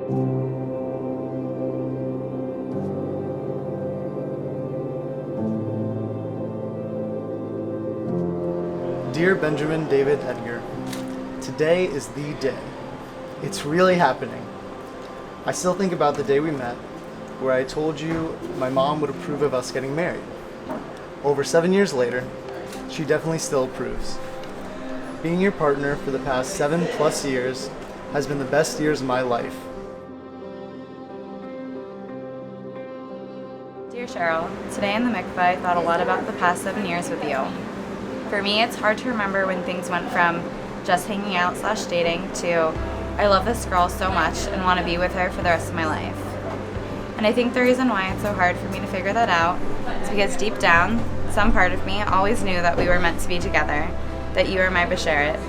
Dear Benjamin David Edgar, today is the day. It's really happening. I still think about the day we met, where I told you my mom would approve of us getting married. Over 7 years later, she definitely still approves. Being your partner for the past 7+ years has been the best years of my life. Dear Sheryl, today in the mikveh I thought a lot about the past 7 years with you. For me, it's hard to remember when things went from just hanging out / dating to I love this girl so much and want to be with her for the rest of my life. And I think the reason why it's so hard for me to figure that out is because deep down, some part of me always knew that we were meant to be together, that you were my b'sheret.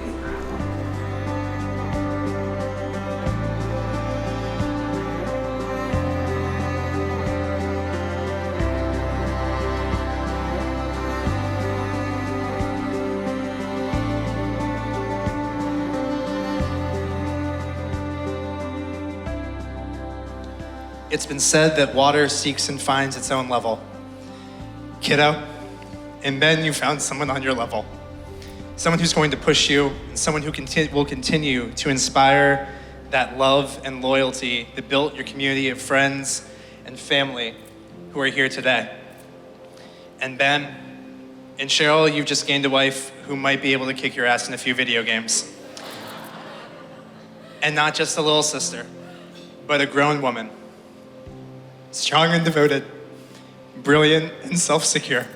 It's been said that water seeks and finds its own level. Kiddo, and Ben, you found someone on your level. Someone who's going to push you, and someone who will continue to inspire that love and loyalty that built your community of friends and family who are here today. And Ben and Sheryl, you've just gained a wife who might be able to kick your ass in a few video games. And not just a little sister, but a grown woman. Strong and devoted, brilliant and self-secure.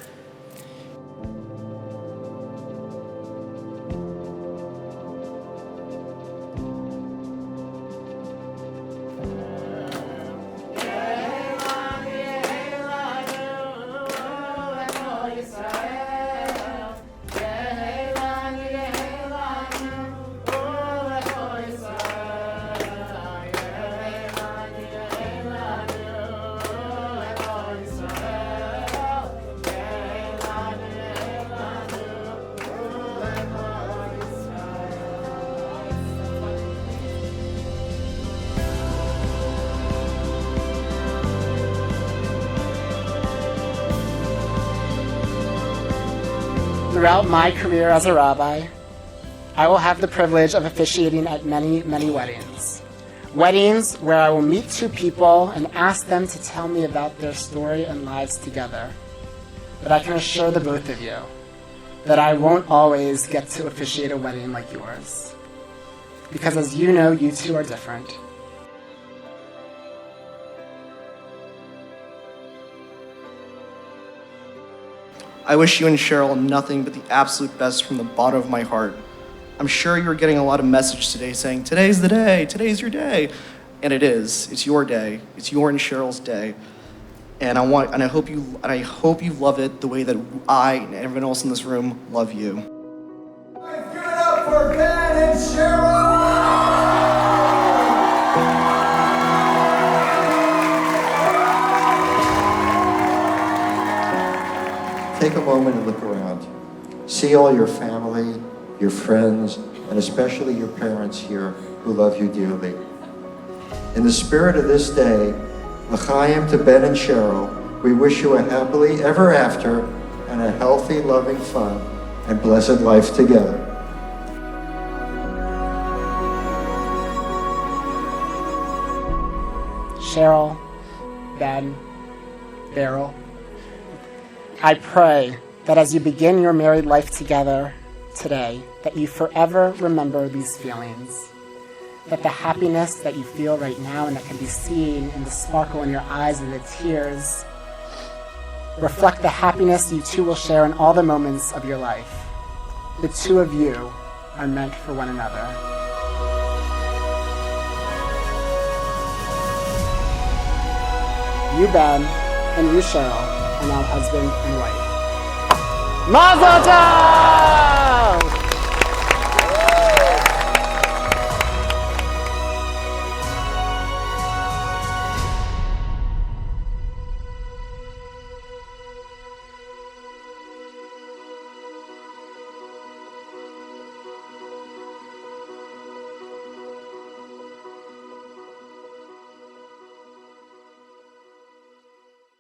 Throughout my career as a rabbi, I will have the privilege of officiating at many, many weddings. Weddings where I will meet two people and ask them to tell me about their story and lives together. But I can assure the both of you that I won't always get to officiate a wedding like yours. Because as you know, you two are different. I wish you and Sheryl nothing but the absolute best from the bottom of my heart. I'm sure you're getting a lot of messages today saying, today's the day, today's your day. And it is. It's your day. It's your and Sheryl's day. And I hope you love it the way that I and everyone else in this room love you. Give it up for Ben and Sheryl! Take a moment and look around. See all your family, your friends, and especially your parents here who love you dearly. In the spirit of this day, L'chaim to Ben and Sheryl, we wish you a happily ever after and a healthy, loving, fun, and blessed life together. Sheryl, Ben, Beryl, I pray that as you begin your married life together today, that you forever remember these feelings. That the happiness that you feel right now and that can be seen in the sparkle in your eyes and the tears reflect the happiness you two will share in all the moments of your life. The two of you are meant for one another. You, Ben, and you, Sheryl, are now husband and wife. Mazel tov!